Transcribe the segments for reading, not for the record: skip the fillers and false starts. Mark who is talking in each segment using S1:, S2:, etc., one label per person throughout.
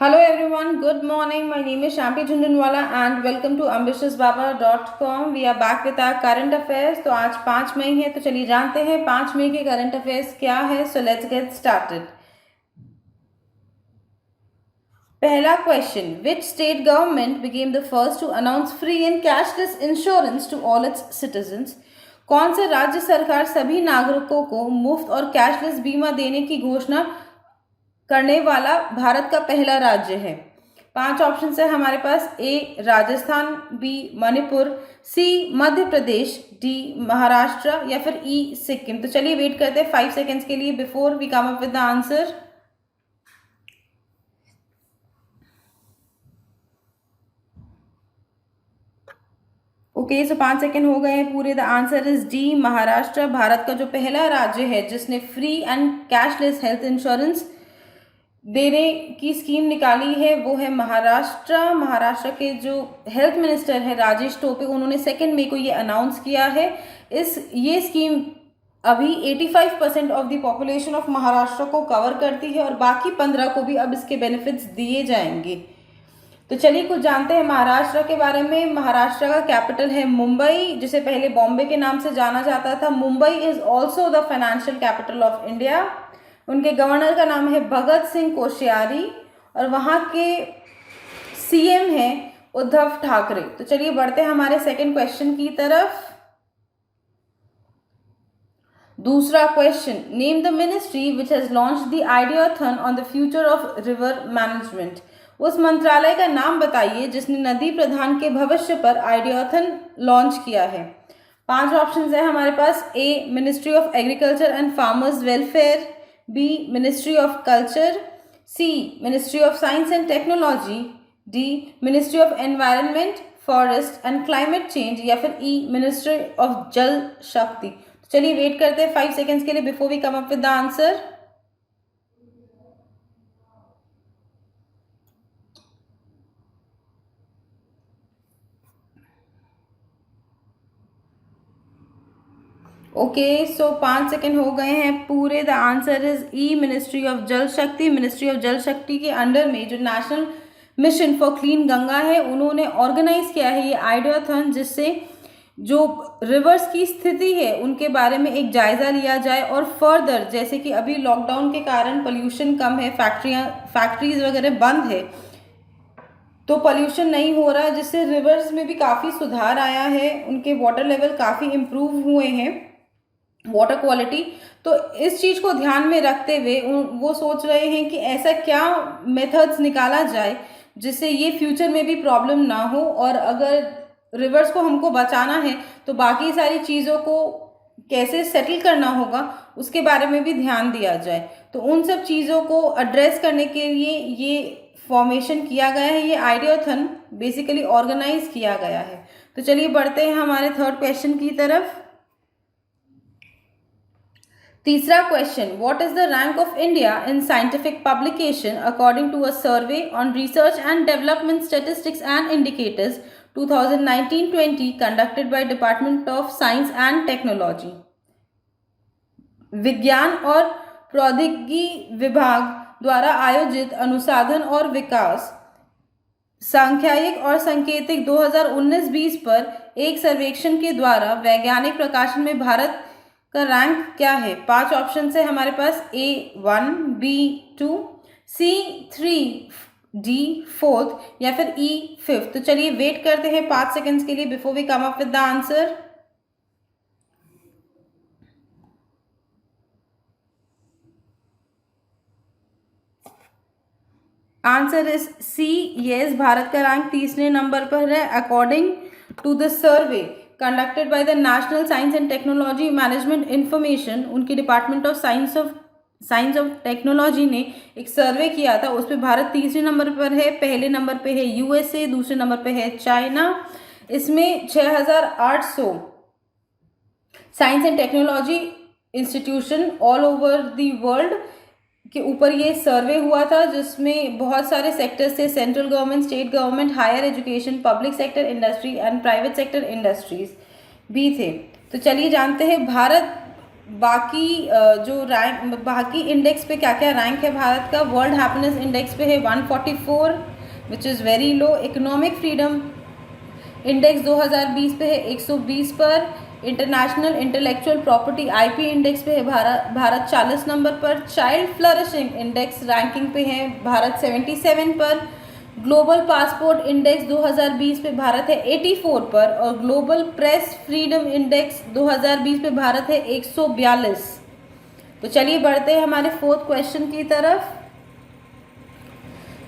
S1: Hello everyone, good morning. My name is Shampi Jhunjhunwala and welcome to ambitiousbaba.com. We are back with our current affairs. तो आज 5 मई है तो चलिए जानते हैं 5 मई के करंट अफेयर्स क्या है. So let's get started. पहला question, which state government became the first to announce free and cashless insurance to all its citizens? कौन सा राज्य सरकार सभी नागरिकों को मुफ्त और कैशलेस बीमा देने की घोषणा करने वाला भारत का पहला राज्य है? 5 ऑप्शन है हमारे पास. ए राजस्थान, बी मणिपुर, सी मध्य प्रदेश, डी महाराष्ट्र या फिर ई सिक्किम. तो चलिए वेट करते हैं 5 सेकेंड्स के लिए before we come up with the answer. Okay, so 5 second हो गए हैं पूरे. The answer is D Maharashtra. भारत का जो पहला राज्य है जिसने free and cashless health insurance देने की स्कीम निकाली है वो है महाराष्ट्र. महाराष्ट्र के जो हेल्थ मिनिस्टर है राजेश टोपे, उन्होंने 2 मई को ये अनाउंस किया है. ये स्कीम अभी 85% of the population of Maharashtra को कवर करती है और बाकी 15 को भी अब इसके बेनिफिट्स दिए जाएंगे. तो चलिए कुछ जानते हैं महाराष्ट्र के बारे में. महाराष्ट्र का कैपिटल है मुंबई, जिसे पहले बॉम्बे के नाम से जाना जाता था. Mumbai is also the financial capital of India. उनके गवर्नर का नाम है भगत सिंह कोश्यारी और वहाँ के सीएम हैं उद्धव ठाकरे. तो चलिए बढ़ते हैं हमारे सेकंड क्वेश्चन की तरफ. दूसरा question, name the ministry which has launched the ideathon on the future of river management. उस मंत्रालय का नाम बताइए जिसने नदी प्रधान के भविष्य पर आइडियाथन लॉन्च किया है. 5 ऑप्शन है हमारे पास. A ministry of agriculture and farmers welfare, B ministry of culture, C ministry of science and technology, D ministry of environment forest and climate change या फिर ई मिनिस्ट्री ऑफ जल शक्ति. चलिए वेट करते हैं 5 सेकेंड्स के लिए before we come up with the answer. Okay, so 5 second हो गए हैं पूरे. The answer is E ministry of Jal Shakti. Ministry of Jal शक्ति के अंडर में जो national mission for clean Ganga है उन्होंने ऑर्गेनाइज किया है ये आइडियाथन, जिससे जो रिवर्स की स्थिति है उनके बारे में एक जायजा लिया जाए और फर्दर, जैसे कि अभी लॉकडाउन के कारण पोल्यूशन कम है, फैक्ट्रीज वगैरह बंद है तो पोल्यूशन नहीं हो रहा, जिससे रिवर्स में भी काफ़ी सुधार आया है. उनके वाटर लेवल काफ़ी इम्प्रूव हुए हैं, वाटर क्वालिटी. तो इस चीज़ को ध्यान में रखते हुए वो सोच रहे हैं कि ऐसा क्या मेथड्स निकाला जाए जिससे ये फ्यूचर में भी प्रॉब्लम ना हो, और अगर रिवर्स को हमको बचाना है तो बाकी सारी चीज़ों को कैसे सेटल करना होगा उसके बारे में भी ध्यान दिया जाए. तो उन सब चीज़ों को एड्रेस करने के लिए ये फॉर्मेशन किया गया है, ये आइडियाथन बेसिकली ऑर्गेनाइज किया गया है. तो चलिए बढ़ते हैं हमारे थर्ड क्वेश्चन की तरफ. तीसरा question, what is the rank of India in scientific publication according to a survey on research and development statistics and indicators 2019-20 conducted by department of science and technology. विज्ञान और प्रौद्योगिकी विभाग द्वारा आयोजित अनुसंधान और विकास सांख्यिक और सांकेतिक 2019-20 पर एक सर्वेक्षण के द्वारा वैज्ञानिक प्रकाशन में भारत का रैंक क्या है? 5 ऑप्शन है हमारे पास. ए 1, बी 2, सी 3, डी 4 या फिर ई 5. तो चलिए वेट करते हैं 5 सेकेंड्स के लिए before we come up with the answer. Answer is C. Yes, Bharat का रैंक तीसरे नंबर पर है according to the survey conducted by the national science and technology management information. उनके department of science of technology ने एक सर्वे किया था, उस पर भारत तीसरे नंबर पर है. पहले नंबर पे है यूएसए, दूसरे नंबर पे है चाइना. इसमें 6800 science and technology institution all over the world के ऊपर ये सर्वे हुआ था, जिसमें बहुत सारे सेक्टर्स थे, central government, state government, higher education, public sector industry and private sector industries भी थे. तो चलिए जानते हैं भारत बाकी जो रैंक, बाकी इंडेक्स पे क्या क्या रैंक है भारत का। वर्ल्ड हैप्पीनेस इंडेक्स पे है 144, which is very low. Economic freedom index 2020 पे है 120 पर। International intellectual property IP index पे है भारत 40 नंबर पर। चाइल्ड फ्लरिशिंग इंडेक्स रैंकिंग पे है भारत 77 पर। ग्लोबल पासपोर्ट इंडेक्स 2020 पे भारत है 84 पर। और ग्लोबल प्रेस फ्रीडम इंडेक्स 2020 पे भारत है 142। तो चलिए बढ़ते हैं हमारे फोर्थ क्वेश्चन की तरफ।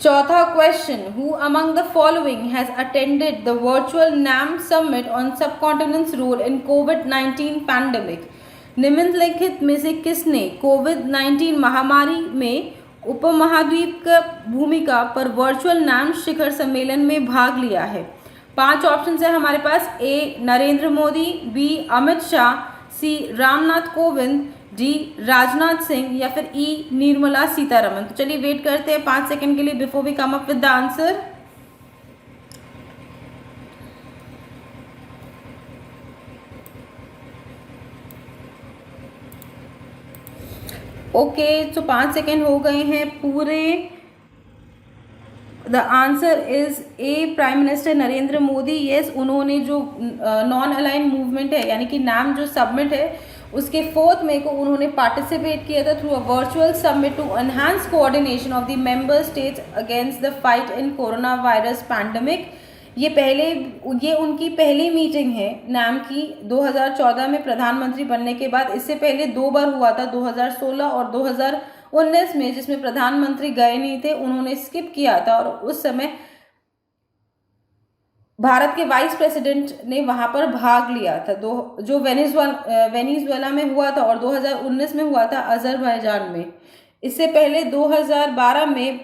S1: चौथा question, who among the following has attended the virtual NAM summit on subcontinents role in कोविड-19 पैंडेमिक। निम्नलिखित में से किसने कोविड-19 महामारी में उपमहाद्वीप का भूमिका पर वर्चुअल नाम शिखर सम्मेलन में भाग लिया है। 5 ऑप्शन है हमारे पास। ए नरेंद्र मोदी, बी अमित शाह, सी रामनाथ कोविंद, डी राजनाथ सिंह या फिर ई निर्मला सीतारमन। तो चलिए वेट करते हैं 5 सेकंड के लिए before we come up with the answer. Okay, तो 5 सेकंड हो गए हैं पूरे। The answer is A prime minister Narendra Modi. Yes, उन्होंने जो नॉन अलाइन मूवमेंट है यानी कि नाम जो सबमिट है उसके 4 मई को उन्होंने पार्टिसिपेट किया था through a virtual summit to enhance coordination of the member states against the fight in corona virus pandemic. ये उनकी पहली मीटिंग है नाम की 2014 में प्रधानमंत्री बनने के बाद। इससे पहले 2 बार हुआ था, 2016 और 2019 में, जिसमें प्रधानमंत्री गए नहीं थे, उन्होंने स्किप किया था। और उस समय भारत के वाइस प्रेसिडेंट ने वहां पर भाग लिया था। जो वेनेजुएला में हुआ था और 2019 में हुआ था अजरबैजान में। इससे पहले 2012 में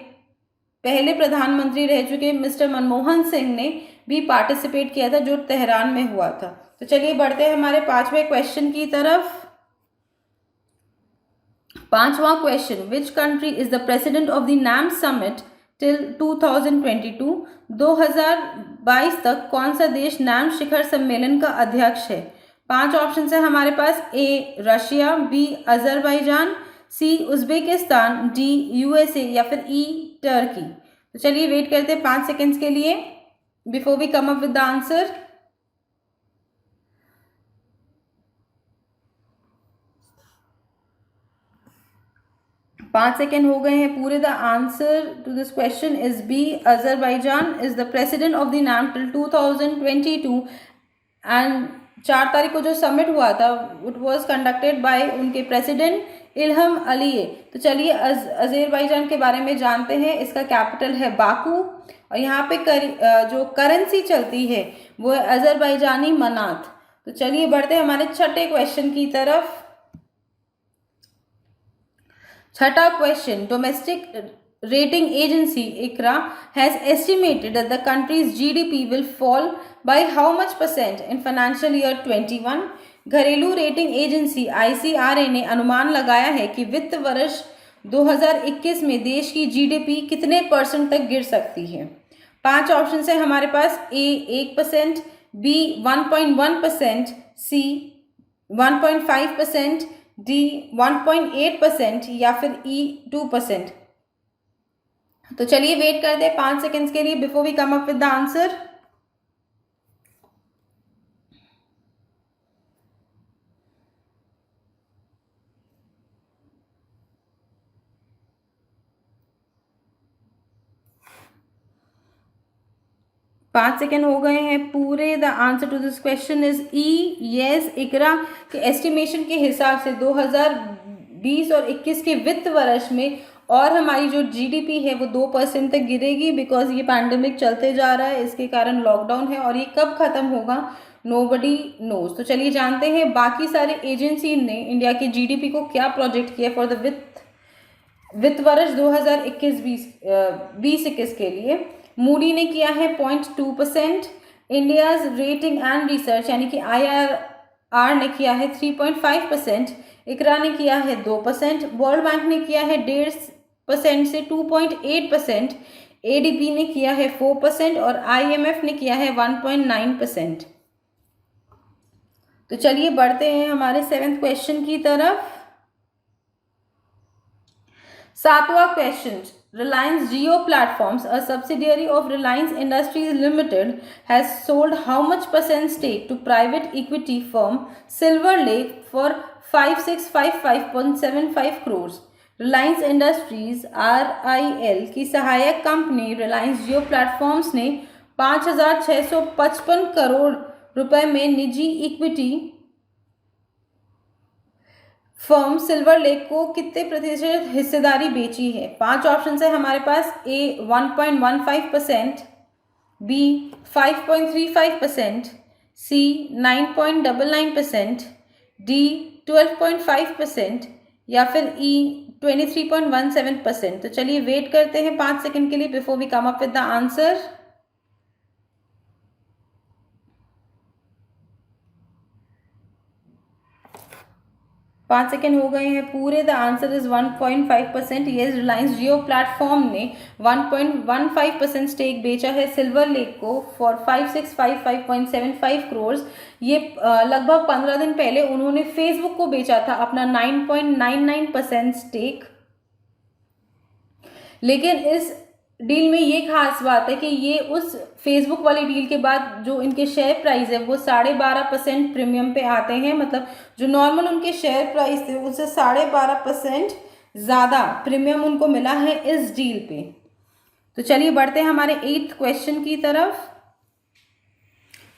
S1: पहले प्रधानमंत्री रह चुके मिस्टर मनमोहन सिंह ने भी पार्टिसिपेट किया था, जो तेहरान में हुआ था। तो चलिए बढ़ते हैं हमारे 5वें क्वेश्चन की तरफ। 5वां question, which country is the president of the NAM summit till 2022। 2022 तक कौन सा देश नाम शिखर सम्मेलन का अध्यक्ष है। 5 ऑप्शन है हमारे पास। A Russia, B Azerbaijan, C Uzbekistan, D USA या फिर ई टर्की। तो चलिए वेट करते हैं 5 सेकेंड्स के लिए before we come up with the answer. पाँच सेकेंड हो गए हैं पूरे। The answer to this question is B, Azerbaijan is the president of the NAM till 2022 and 4 तारीख को जो समिट हुआ था इट वाज कंडक्टेड बाय उनके प्रेसिडेंट इल्हम अलीय। तो चलिए अजरबैजान के बारे में जानते हैं। इसका कैपिटल है बाकू और यहाँ पे जो करेंसी चलती है वो है अजरबैजानी मनात। तो चलिए बढ़ते हैं हमारे छठे क्वेश्चन की तरफ। छठा question, domestic rating agency ICRA has estimated that the country's GDP will fall by how much % in financial year 21। घरेलू रेटिंग एजेंसी ICRA ने अनुमान लगाया है कि वित्त वर्ष 2021 में देश की GDP कितने % तक गिर सकती है। 5 ऑप्शन है हमारे पास। ए 1%, बी 1.1%, सी 1.5%, डी 1.8% या फिर ई 2%। तो चलिए वेट करते हैं 5 सेकेंड्स के लिए before we come up with the answer. पाँच सेकेंड हो गए हैं पूरे। The answer to this question is E. Yes, ICRA के एस्टिमेशन के हिसाब से 2020 और 21 के वित्त वर्ष में और हमारी जो GDP है वो 2% तक गिरेगी, बिकॉज ये पैंडेमिक चलते जा रहा है, इसके कारण लॉकडाउन है और ये कब खत्म होगा नोबडी नोज। तो चलिए जानते हैं बाकी सारे एजेंसी ने इंडिया की GDP को क्या प्रोजेक्ट किया फॉर द वित्त वर्ष 2021 के लिए। मूडी ने किया है 0.2%, इंडियाज रेटिंग एंड रिसर्च यानी कि IRR ने किया है 3.5%, ICRA ने किया है 2%, वर्ल्ड बैंक ने किया है 1.5% से 2.8%, ADB ने किया है 4% और IMF ने किया है 1.9%। तो चलिए बढ़ते हैं हमारे 7th क्वेश्चन की तरफ। 7वां question, Reliance Jio Platforms, a subsidiary of Reliance Industries Limited, has sold how much percent stake to private equity firm Silver Lake for 5655.75 crores? Reliance industries RIL की सहायक कंपनी रिलायंस जियो प्लेटफॉर्म्स ने 5,655 करोड़ रुपए में निजी इक्विटी फर्म सिल्वर लेक को कितने प्रतिशत हिस्सेदारी बेची है? 5 ऑप्शन है हमारे पास। A 1.15%, B 5.35%, C 9.99%, D 12.5% या फिर E 23.17%। तो चलिए वेट करते हैं 5 सेकंड के लिए before we come up with the answer. 5 second हो गए हैं पूरे। The answer is 1.5%। ये रिलायंस जियो प्लेटफॉर्म ने 1.15% स्टेक बेचा है सिल्वर लेक को फॉर 5655.75 करोड़। ये लगभग 15 दिन पहले उन्होंने फेसबुक को बेचा था अपना 9.99% स्टेक। लेकिन इस डील में ये खास बात है कि ये उस फेसबुक वाली डील के बाद जो इनके शेयर प्राइस है वो 12.5% प्रीमियम पे आते हैं। मतलब जो नॉर्मल उनके शेयर प्राइस थे उससे 12.5% ज़्यादा प्रीमियम उनको मिला है इस डील पे। तो चलिए बढ़ते हैं हमारे 8th क्वेश्चन की तरफ।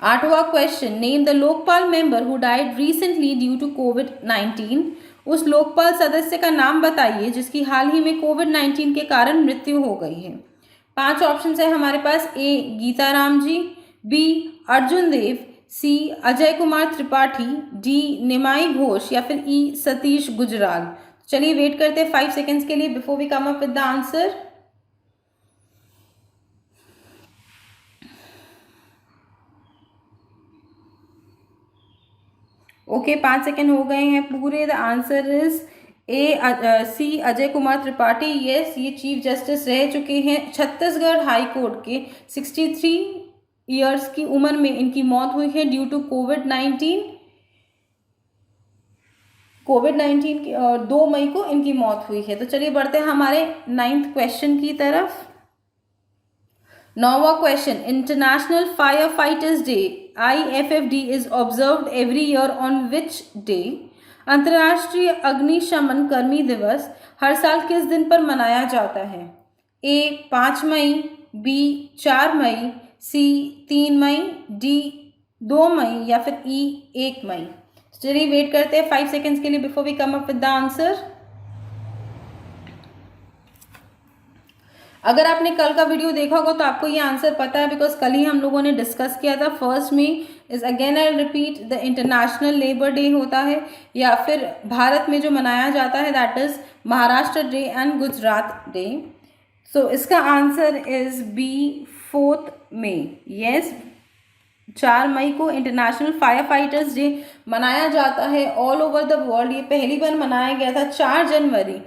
S1: 8वां question, name the Lokpal member who died recently due to कोविड-19। उस लोकपाल सदस्य का नाम बताइए जिसकी हाल ही में कोविड-19 के कारण मृत्यु हो गई है। 5 ऑप्शन है हमारे पास। A Gitaram ji, B Arjun Dev, C Ajay Kumar Tripathi, D Nimai Ghosh या फिर E सतीश गुजराल। चलिए वेट करते हैं 5 सेकेंड्स के लिए before we come up with the answer. Okay 5 second हो गए हैं पूरे। The answer is C Ajay Kumar Tripathi. Yes, ये चीफ जस्टिस रह चुके हैं छत्तीसगढ़ हाई कोर्ट के। 63 ईयर्स की उम्र में इनकी मौत हुई है ड्यू टू कोविड-19 की, और 2 मई को इनकी मौत हुई है। तो चलिए बढ़ते हैं हमारे 9th क्वेश्चन की तरफ। 9वां question, international fire fighters day IFFD is observed every year on which day? अंतर्राष्ट्रीय अग्निशमन कर्मी दिवस हर साल किस दिन पर मनाया जाता है? A 5 May, B 4 May, C 3 May, D 2 मई या फिर E 1 मई। चलिए वेट करते हैं 5 सेकेंड्स के लिए before we come up with the answer. अगर आपने कल का वीडियो देखा होगा तो आपको ये आंसर पता है, बिकॉज कल ही हम लोगों ने डिस्कस किया था। फर्स्ट में is again I repeat the international labour day होता है, या फिर भारत में जो मनाया जाता है that is Maharashtra day and Gujarat day. So इसका आंसर इज B 4 मई। यस, 4 मई को इंटरनेशनल फायर फाइटर्स डे मनाया जाता है ऑल ओवर द वर्ल्ड। ये पहली बार मनाया गया था 4 जनवरी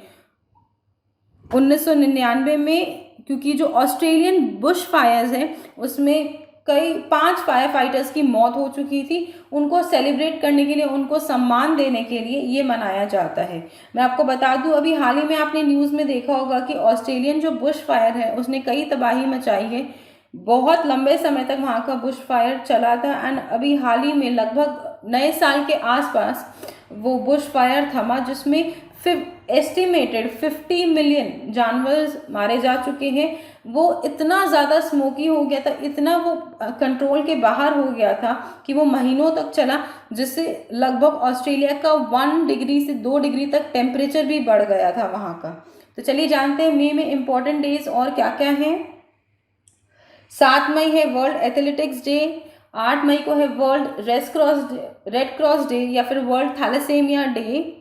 S1: 1999 में, क्योंकि जो ऑस्ट्रेलियन बुश फायर्स हैं उसमें 5 फायर फाइटर्स की मौत हो चुकी थी। उनको सेलिब्रेट करने के लिए, उनको सम्मान देने के लिए ये मनाया जाता है। मैं आपको बता दूं, अभी हाल ही में आपने न्यूज़ में देखा होगा कि ऑस्ट्रेलियन जो बुश फायर है उसने कई तबाही मचाई है। बहुत लंबे समय तक वहाँ का बुश फायर चला था एंड अभी हाल ही में लगभग नए साल के आसपास वो बुश फायर थमा, जिसमें एस्टिमेटेड 50 मिलियन जानवर मारे जा चुके हैं। वो इतना ज़्यादा स्मोकी हो गया था, इतना वो कंट्रोल के बाहर हो गया था कि वो महीनों तक चला, जिससे लगभग ऑस्ट्रेलिया का 1 डिग्री से 2 डिग्री तक टेम्परेचर भी बढ़ गया था वहाँ का। तो चलिए जानते हैं मई में इम्पॉर्टेंट डेज और क्या क्या हैं। 7 मई है वर्ल्ड एथलेटिक्स डे, 8 मई को है वर्ल्ड रेड क्रॉस डे या फिर वर्ल्ड थैलेसेमिया डे,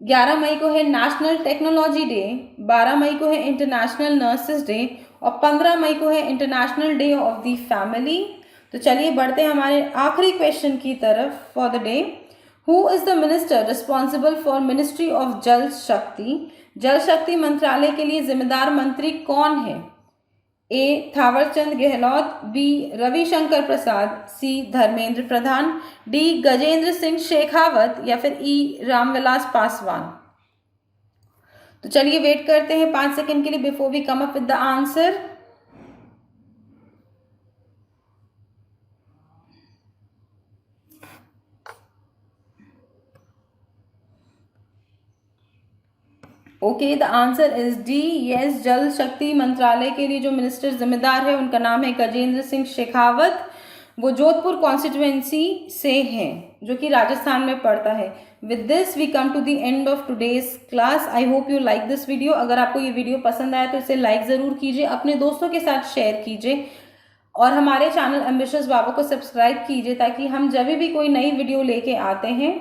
S1: 11 मई को है नेशनल टेक्नोलॉजी डे, 12 मई को है इंटरनेशनल नर्सेस डे और 15 मई को है international day of the family. तो चलिए बढ़ते हैं हमारे आखिरी क्वेश्चन की तरफ for the day. Who is the minister responsible for ministry of Jal शक्ति? जल शक्ति मंत्रालय के लिए जिम्मेदार मंत्री कौन है? ए थावरचंद गहलोत, बी रविशंकर प्रसाद, सी धर्मेंद्र प्रधान, डी गजेंद्र सिंह शेखावत या फिर ई रामविलास पासवान। तो चलिए वेट करते हैं 5 सेकंड के लिए before we come up with the answer. Okay, the answer is D. Yes, Jal Shakti मंत्रालय के लिए जो मिनिस्टर जिम्मेदार है उनका नाम है गजेंद्र सिंह शेखावत। वो जोधपुर कॉन्स्टिट्यूएंसी से हैं, जो कि राजस्थान में पड़ता है। With this we come to the end of today's class. I hope you like this video. अगर आपको ये वीडियो पसंद आया तो इसे लाइक ज़रूर कीजिए, अपने दोस्तों के साथ शेयर कीजिए और हमारे चैनल एम्बिशियस बाबा को सब्सक्राइब कीजिए, ताकि हम जब भी कोई नई वीडियो लेके आते हैं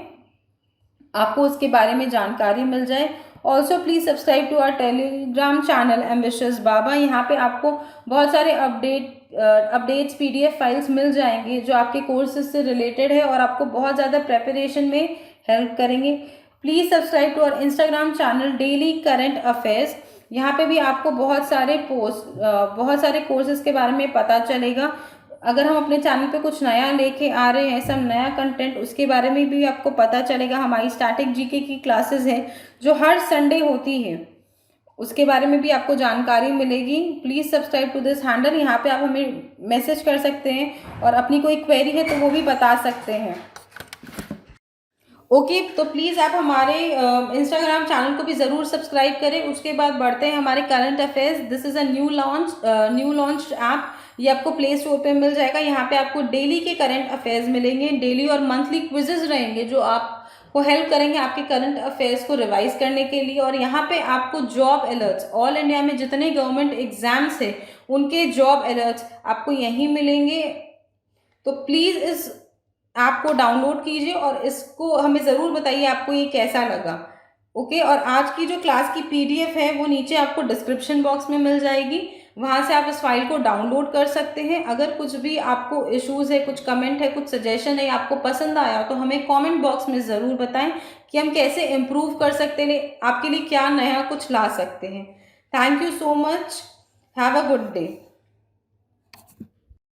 S1: आपको उसके बारे में जानकारी मिल जाए। Also please subscribe to our Telegram channel Ambitious Baba. यहाँ पे आपको बहुत सारे अपडेट्स PDF फाइल्स मिल जाएंगे जो आपके कोर्सेज से रिलेटेड है और आपको बहुत ज़्यादा प्रेपरेशन में हेल्प करेंगे। Please subscribe to our Instagram channel daily current affairs. यहाँ पे भी आपको बहुत सारे कोर्सेज के बारे में पता चलेगा। अगर हम अपने चैनल पे कुछ नया लेके आ रहे हैं, सब नया कंटेंट, उसके बारे में भी आपको पता चलेगा। हमारी स्टैटिक GK की क्लासेस हैं जो हर संडे होती है, उसके बारे में भी आपको जानकारी मिलेगी। Please subscribe to this handle. यहाँ पे आप हमें मैसेज कर सकते हैं और अपनी कोई क्वेरी है तो वो भी बता सकते हैं। ओके, तो प्लीज़ आप हमारे इंस्टाग्राम चैनल को भी ज़रूर सब्सक्राइब करें। उसके बाद बढ़ते हैं हमारे current affairs. This is a new launched app. ये आपको प्ले स्टोर पे मिल जाएगा। यहाँ पे आपको डेली के करंट अफेयर्स मिलेंगे। डेली और मंथली क्विजेज रहेंगे जो आपको हेल्प करेंगे आपके करंट अफेयर्स को रिवाइज करने के लिए। और यहाँ पे आपको जॉब अलर्ट्स, ऑल इंडिया में जितने गवर्नमेंट एग्जाम्स है उनके जॉब अलर्ट्स आपको यहीं मिलेंगे। तो प्लीज़ इस ऐप को डाउनलोड कीजिए और इसको हमें ज़रूर बताइए आपको ये कैसा लगा। ओके, और आज की जो क्लास की PDF है वो नीचे आपको डिस्क्रिप्शन बॉक्स में मिल जाएगी, वहाँ से आप इस फाइल को डाउनलोड कर सकते हैं। अगर कुछ भी आपको इश्यूज़ है, कुछ कमेंट है, कुछ सजेशन है, आपको पसंद आया तो हमें कमेंट बॉक्स में ज़रूर बताएं कि हम कैसे इम्प्रूव कर सकते हैं, आपके लिए क्या नया कुछ ला सकते हैं। Thank you so much. Have a good day.